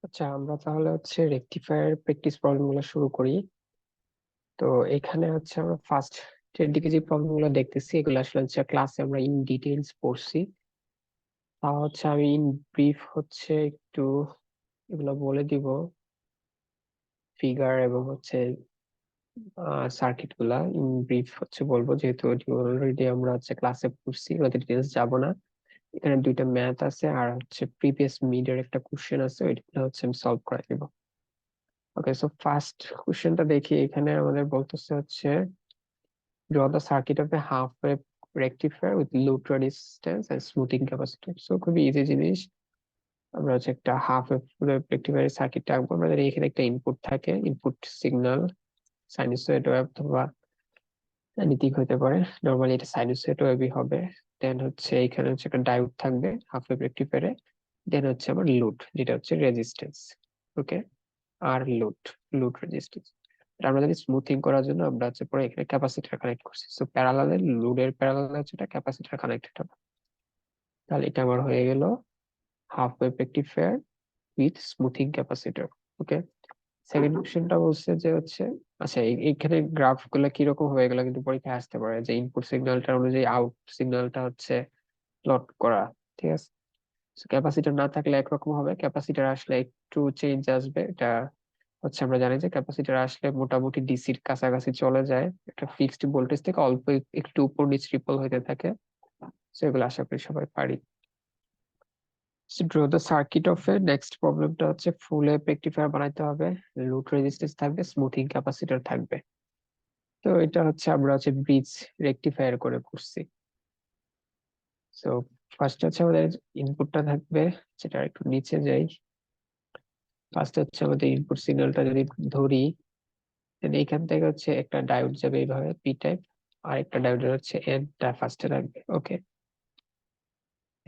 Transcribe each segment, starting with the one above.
আচ্ছা, আমরা তাহলে রেকটিফায়ার প্র্যাকটিস প্রবলেম গুলো শুরু করি। তো এখানে আমরা ফার্স্ট এর দিকে যে প্রবলেম গুলো দেখতেছি, এগুলো আসলে ক্লাসে আমরা ইন ডিটেইলস পড়ছি। তা আমি ইন ব্রিফ একটু এগুলো বলে দিব, ফিগার এবং সার্কিট গুলা ইন ব্রিফ বলবো, যেহেতু অলরেডি আমরা ক্লাসে পড়ছি, ওদের ডিটেইলস যাব না। এখানে দুইটা ম্যাথ আছে আর প্রিভিয়াস মিড এর একটা কোশ্চেন আছে, ওইটা আমি সলভ করে দিব। ওকে, সো ফার্স্ট কোশ্চেনটা দেখি। এখানে আমাদের বলতেছে draw the circuit of a half wave rectifier with load resistance and smoothing capacitor. So খুবই ইজি জিনিস। আমরা একটা হাফ ওয়েভ রেকটিফায়ার সার্কিট আঁকবো। আমাদের এখানে একটা ইনপুট থাকে, ইনপুট সিগন্যাল সাইনুসয়েড ওয়েভ অথবা নীতিক হতে পারে। নরমালি এটা সাইনুসয়েড ওয়েভই হবে। দেন এখানে একটা ডায়োড থাকবে হাফ ওয়েভ রেকটিফায়ারে। দেন আমার লোড, যেটা রেজিস্ট্যান্স। ওকে, আর লোড, লোড রেজিস্ট্যান্স। আমরা জানি স্মুথিং করার জন্য আমরা পরে এখানে ক্যাপাসিটর কানেক্ট করছি। সো প্যারালালে, লোডের প্যারালালে এটা ক্যাপাসিটর কানেক্টেড হবে। তাহলে এটা আমার হয়ে গেল half wave rectifier with smoothing capacitor. Okay, second কোশ্চেনটা বলছে আচ্ছা, এইখানে গ্রাফ গুলো কিরকম হবে এগুলো কিন্তু পরীক্ষায় আসতে পারে, যে ইনপুট সিগন্যালটা অনুযায়ী আউট সিগন্যালটা প্লট করা। ঠিক আছে, ক্যাপাসিটর না থাকলে একরকম হবে, ক্যাপাসিটর আসলে একটু চেঞ্জ আসবে। এটা আমরা জানি যে ক্যাপাসিটর আসলে মোটামুটি ডিসির কাছাকাছি চলে যায়, একটা ফিক্সড ভোল্টেজ থেকে অল্প একটু উপর নিচ রিপল হতে থাকে। সেগুলো আশা করি সবাই পারি। Draw the circuit of A, next প্রবলেমটা ফুল ওয়েভ রেকটিফায়ার বানাইতে হবে। লোড রেজিস্ট্যান্স থাকবে, স্মুথিং ক্যাপাসিটর থাকবে। তো এটা আমরা ব্রিজ রেকটিফায়ার করে করছি। সো ফার্স্ট আমাদের ইনপুটটা থাকবে, যেটা একটু নিচে যাই। ফার্স্ট আমাদের ইনপুট সিগন্যালটা যদি ধরি, এইখান থেকে একটা ডায়োড যাবে এইভাবে পি টাইপ, আর একটা ডায়োডের এনটা ফার্স্টে রাখবে। ওকে,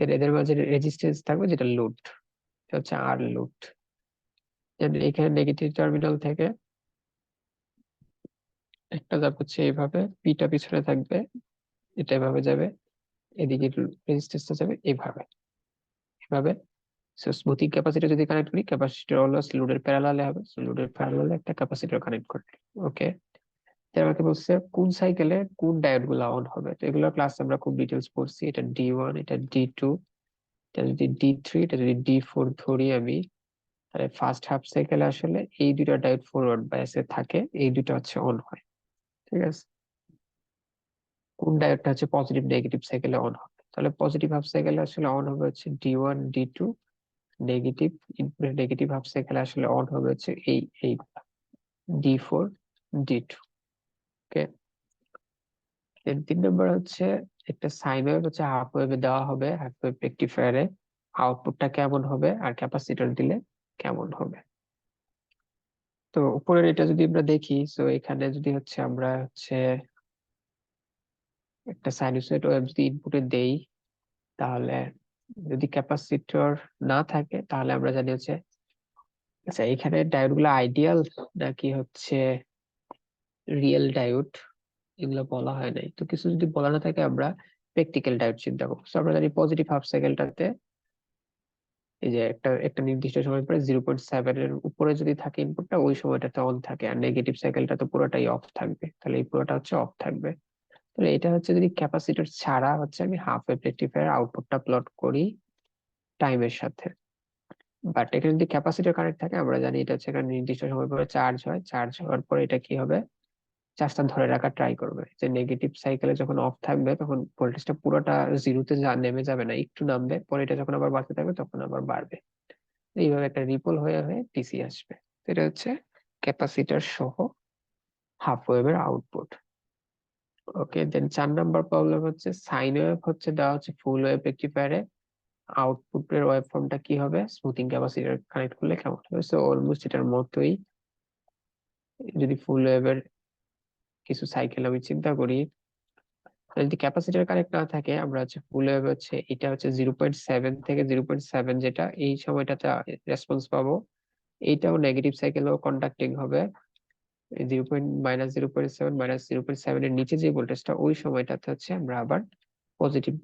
এদের মাঝে রেজিস্ট্যান্স থাকবে, যেটা লোড, আর লোড। এখানে নেগেটিভ টার্মিনাল থেকে একটা যাবে এইভাবে, পিটা পিছনে থাকবে, এটা এভাবে যাবে। এদিকে রেজিস্ট্যান্সটা যাবে এইভাবে, এভাবে। সো স্মুথিং ক্যাপাসিটর যদি কানেক্ট করি, ক্যাপাসিটর অলওয়েজ লোডের প্যারালালে হবে, সো লোডের প্যারালালে একটা ক্যাপাসিটর কানেক্ট করবে। ওকে, আমাকে বলছে কোন সাইকেলে কোন ডায়োড গুলা অন হবে। তো এগুলো ক্লাস আমরা খুব ডিটেলস পড়ছি। এটা D1, এটা D2, এটা যদি D3, এটা যদি D4 ধরি আমি, তাহলে ফার্স্ট হাফ সাইকেলে আসলে এই দুটো ডায়োড ফরওয়ার্ড বায়াসে থাকে, এই দুটো অন হয়। ঠিক আছে, কোন ডায়োডটা পজিটিভ নেগেটিভ সাইকেলে অন হবে। তাহলে পজিটিভ হাফ সাইকেলে আসলে অন হবে D1 D2, নেগেটিভ ইনপুটের নেগেটিভ হাফ সাইকেলে আসলে অন হবে এই D4 D2। ওকে, তিন নম্বর একটা সাইন ওয়েভ হাফ ওয়েভে দেওয়া হবে, হাফ ওয়েভ রেকটিফায়ারে আউটপুটটা কেমন হবে আর ক্যাপাসিটর দিলে কেমন হবে। তো উপরের এটা যদি আমরা দেখি, তো এখানে যদি আমরা একটা সাইনুসয়েড ওয়েভ যদি ইনপুটে দেই, তাহলে যদি ক্যাপাসিটর না থাকে, তাহলে আমরা জানি আচ্ছা, এখানে ডায়োড গুলো আইডিয়াল নাকি রিয়েল ডায়োড, এগুলো বলা হয় নাই। তো কিছু যদি বলা না থাকে, আমরা প্র্যাকটিক্যাল ডায়োড চিন্তা করবো। So আমরা জানি পজিটিভ হাফ সাইকেলটাতে এই যে একটা একটা নির্দিষ্ট সময় পরে 0.7 এর উপরে যদি থাকে ইনপুটটা, ওই সময়টাতে অন থাকে, আর নেগেটিভ সাইকেলটা তো পুরোটাই অফ থাকবে। তাহলে এই পুরোটা অফ থাকবে। তাহলে এটা যদি ক্যাপাসিটর ছাড়া আমি হাফ ওয়েভ রেকটিফায়ার আউটপুটটা প্লট করি টাইমের সাথে। বাট এখানে যদি ক্যাপাসিটর কানেক্ট থাকে, আমরা জানি এটা একটা নির্দিষ্ট সময় পরে চার্জ হয়, চার্জ হওয়ার পরে এটা কি হবে, চার্জটা ধরে রাখার ট্রাই করবে। যে নেগেটিভ সাইকেলে যখন অফ থাকবে, তখন ভোল্টেজটা পুরোটা জিরোতে নেমে যাবে না, একটু নামবে, পরে এটা যখন আবার বাড়তে থাকবে তখন আবার বাড়বে। এইভাবে একটা রিপল হয়ে হয়ে ডিসি আসবে। তো এটা ক্যাপাসিটর সহ হাফ ওয়েভের আউটপুট। ওকে, দেন 4 নাম্বার প্রবলেম সাইন ওয়েভ দেওয়া ফুল ওয়েভ রেকটিফায়ারে আউটপুটের ওয়েভ ফর্মটা কি হবে, স্মুথিং ক্যাপাসিটর কানেক্ট করলে কেমন হবে। সো অলমোস্ট এটার মতোই। যদি ফুল ওয়েভের কিছু সাইকেল আমি চিন্তা করি, যদি ক্যাপাসিটর কানেক্ট না থাকে, আমরা ফুল ওয়েভ এটা 0.7 থেকে 0.7, যেটা এই সময়টাতে রেসপন্স পাবো, এইটাও নেগেটিভ সাইকেলও কন্ডাক্টিং হবে। 0.7 মাইনাস 0.7 এর নিচে যে ভোল্টেজটা, ওই সময়টাতে আমরা আবার পজিটিভ,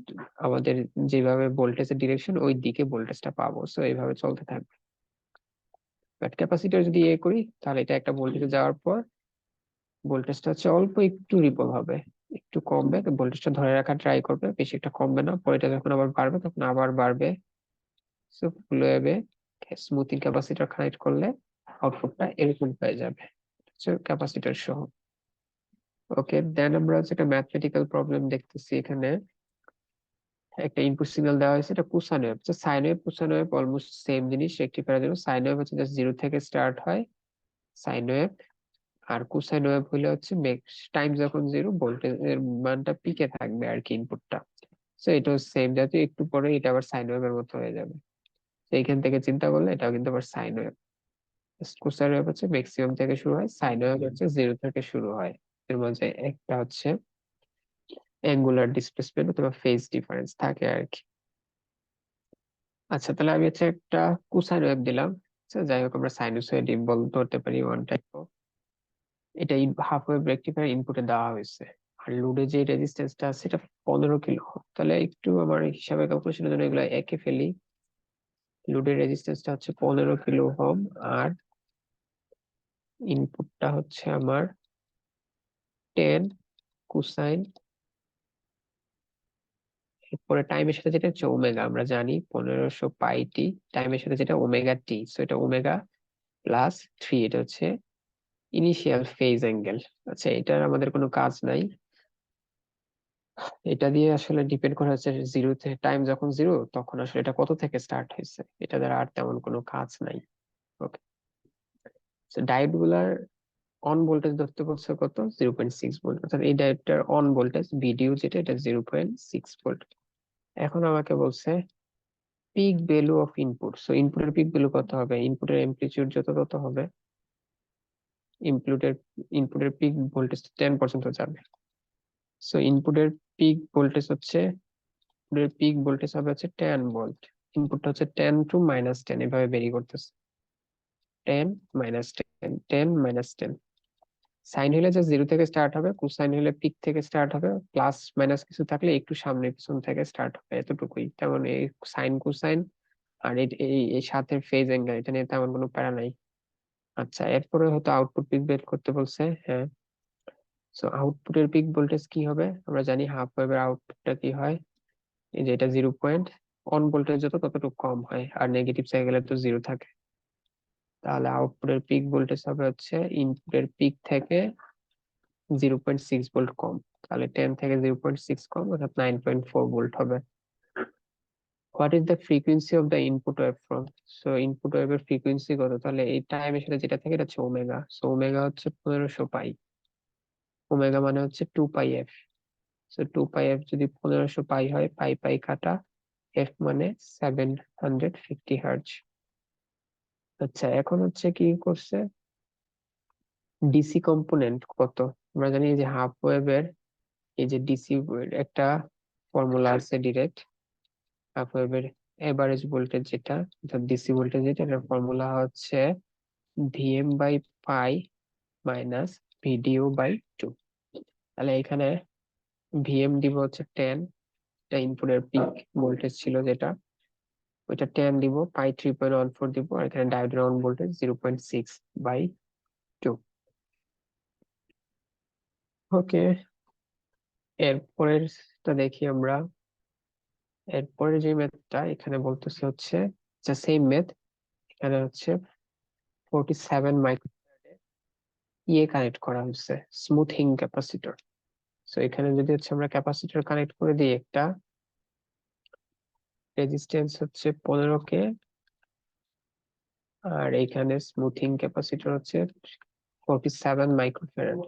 আমাদের যেভাবে ভোল্টেজের ডিরেকশন ওই দিকে ভোল্টেজটা পাবো। সো এইভাবে চলতে থাকবে। বাট ক্যাপাসিটর যদি করি তাহলে এটা একটা ভোল্টেজে যাওয়ার পর ভোল্টেজটা হচ্ছে অল্প একটু রিপল হবে, একটু কমবে, তো ভোল্টেজটা ধরে রাখা ট্রাই করবে, বেশি একটা কমবে না, পরে এটা যখন আবার বাড়বে তখন আবার বাড়বে। সো ফুল ওয়েভে স্মুথিং ক্যাপাসিটর কানেক্ট করলে আউটপুটটা এরকম হয়ে যাবে ক্যাপাসিটর সহ। ওকে, দেন আমরা হচ্ছে একটা ম্যাথমেটিক্যাল প্রবলেম দেখতেছি। এখানে একটা ইনপুট সিগন্যাল দেওয়া হয়েছে, এটা cosine wave. Sine wave cosine wave almost same জিনিস রেকটিফায়ার জন্য। সাইন ওয়েভ হচ্ছে জাস্ট 0 থেকে স্টার্ট হয় সাইন ওয়েভ, আর কোসাইন ওয়েভ হলে হচ্ছে টাইম যখন 0 ভোল্টেজের মানটা পিকে থাকবে আর কি ইনপুটটা। সো এটাও সেম জাতীয়, একটু পরে এটা আবার সাইন ওয়েভের মতো হয়ে যাবে। তো এইখান থেকে চিন্তা করলে এটাও কিন্তু আবার সাইন ওয়েভ। কোসাইন ওয়েভ হচ্ছে ম্যাক্সিমাম থেকে শুরু হয়, সাইন ওয়েভ হচ্ছে 0 থেকে শুরু হয়। এর মধ্যে একটা হচ্ছে অ্যাঙ্গুলার ডিসপ্লেসমেন্ট অথবা ফেজ ডিফারেন্স থাকে আর কি। আচ্ছা, তাহলে আমি হচ্ছে একটা কোসাইন ওয়েভ দিলাম। আচ্ছা, যাই হোক, আমরা সাইনুসয়েড বল ধরতে পারি ওয়ান টাইপ অফ। এটা হাফ ওয়েভ রেকটিফায়ার ইনপুটে দেওয়া হয়েছে, আর লোডে যে রেজিস্ট্যান্সটা আছে এটা 15 কিলো। তাহলে একটু আমার হিসাবে ক্যালকুলেশনের জন্য এগুলো একে ফেলি। লোডের রেজিস্ট্যান্সটা হচ্ছে 15 কিলো ওহম, আর ইনপুটটা হচ্ছে আমার 10 কোসাইন, এরপরে টাইমের সাথে যেটা হচ্ছে ওমেগা, আমরা জানি 1500 পাই টি, টাইমের সাথে যেটা ওমেগা টি, সো এটা ওমেগা +3, এটা হচ্ছে ইনিশিয়াল ফেজ অ্যাঙ্গেল। আচ্ছা, এটার আমাদের কোনো কাজ নাই, এটা দিয়ে আসলে ডিপেন্ড করা হচ্ছে জিরোতে, টাইম যখন 0 তখন আসলে এটা কত থেকে স্টার্ট হয়েছে, এটা দ্বারা আর তেমন কোনো কাজ নাই। ওকে, ডায়োড গুলার অন ভোল্টেজ ধরতে বলছে কত, 0.6 ভোল্ট, অর্থাৎ এই ডায়োডটার অন ভোল্টেজ ভিডিও যেটা, এটা 0.6 ভোল্ট। এখন আমাকে বলছে pick value of input. So ইনপুটের পিক ভ্যালু কত হবে, ইনপুটের অ্যামপ্লিটিউড যত তত হবে, ইনপুটের ইনপুটের পিক ভোল্টেজ 10% যাবে। সো ইনপুটের পিক ভোল্টেজ হচ্ছে, ইনপুটের পিক ভোল্টেজ হবে হচ্ছে 10 ভোল্ট। ইনপুটটা হচ্ছে 10 to -10, এভাবে বেরি করতেছে, 10 - 10, 10 - 10। সাইন হলে যে 0 থেকে স্টার্ট হবে, কোসাইন হলে পিক থেকে স্টার্ট হবে, প্লাস মাইনাস কিছু থাকলে একটু সামনে পিছন থেকে স্টার্ট হবে, এতটুকুই। তেমন এই সাইন কোসাইন আর এই সাথে ফেজ অ্যাঙ্গেল, এটা নিয়ে তেমন কোনো প্যারা নাই। আচ্ছা, এরপরে হয়তো আউটপুট পিক বের করতে বলছে। হ্যাঁ, সো আউটপুটের পিক ভোল্টেজ কি হবে, আমরা জানি হাফ ওয়েভের আউটপুটটা কি হয়, এই যে এটা 0 পয়েন্ট, অন ভোল্টেজ যত ততটুকু কম হয়, আর নেগেটিভ সাইকেলে তো 0 থাকে। তাহলে আউটপুটের পিক ভোল্টেজ হবে হচ্ছে ইনপুটের পিক থেকে 0.6 ভোল্ট কম। তাহলে 10 থেকে 0.6 কম, অর্থাৎ 9.4 ভোল্ট হবে। What is the frequency of the input wave from. So input ওয়েভের ফ্রিকোয়েন্সি কত, তাহলে এই টাইমের সাথে যেটা থাকে এটা হচ্ছে ওমেগা। সো ওমেগা হচ্ছে 1500 পাই, ওমেগা মানে হচ্ছে 2 পাই এফ। সো 2 পাই এফ যদি 1500 পাই হয়, পাই পাই কাটা, এফ মানে 750 হার্জ। আচ্ছা, এখন হচ্ছে কি করছে, ডিসি কম্পোনেন্ট কত, আমরা জানি যে হাফ ওয়েভের এই যে ডিসি একটা ফর্মুলা আছে ডিরেক্ট, হাফ ওয়েভের এভারেজ ভোল্টেজ যেটা, অর্থাৎ ডিসি ভোল্টেজ যেটা, এটার ফর্মুলা হচ্ছে Vm/পাই মাইনাস Vdu/2। তাহলে এখানে ভিএম দিব হচ্ছে 10, এটা ইনপুটের পিক ভোল্টেজ ছিল যেটা, ওইটা 10 দিব, পাই 3.14 দিব, আর এখানে ডায়োডের অন ভোল্টেজ 0.6/2। ওকে, এরপরেরটা দেখি আমরা। এরপরে যে ম্যাথটা এখানে বলতেছে হচ্ছে সেম ম্যাথ, এখানে হচ্ছে 47 মাইক্রো কানেক্ট করা হচ্ছে, স্মুথিং ক্যাপাসিটর। সো এখানে যদি হচ্ছে আমরা ক্যাপাসিটর কানেক্ট করে দিই, একটা রেজিস্ট্যান্স হচ্ছে 15K, আর এখানে স্মুথিং ক্যাপাসিটর হচ্ছে 47 মাইক্রোফ্যারাড।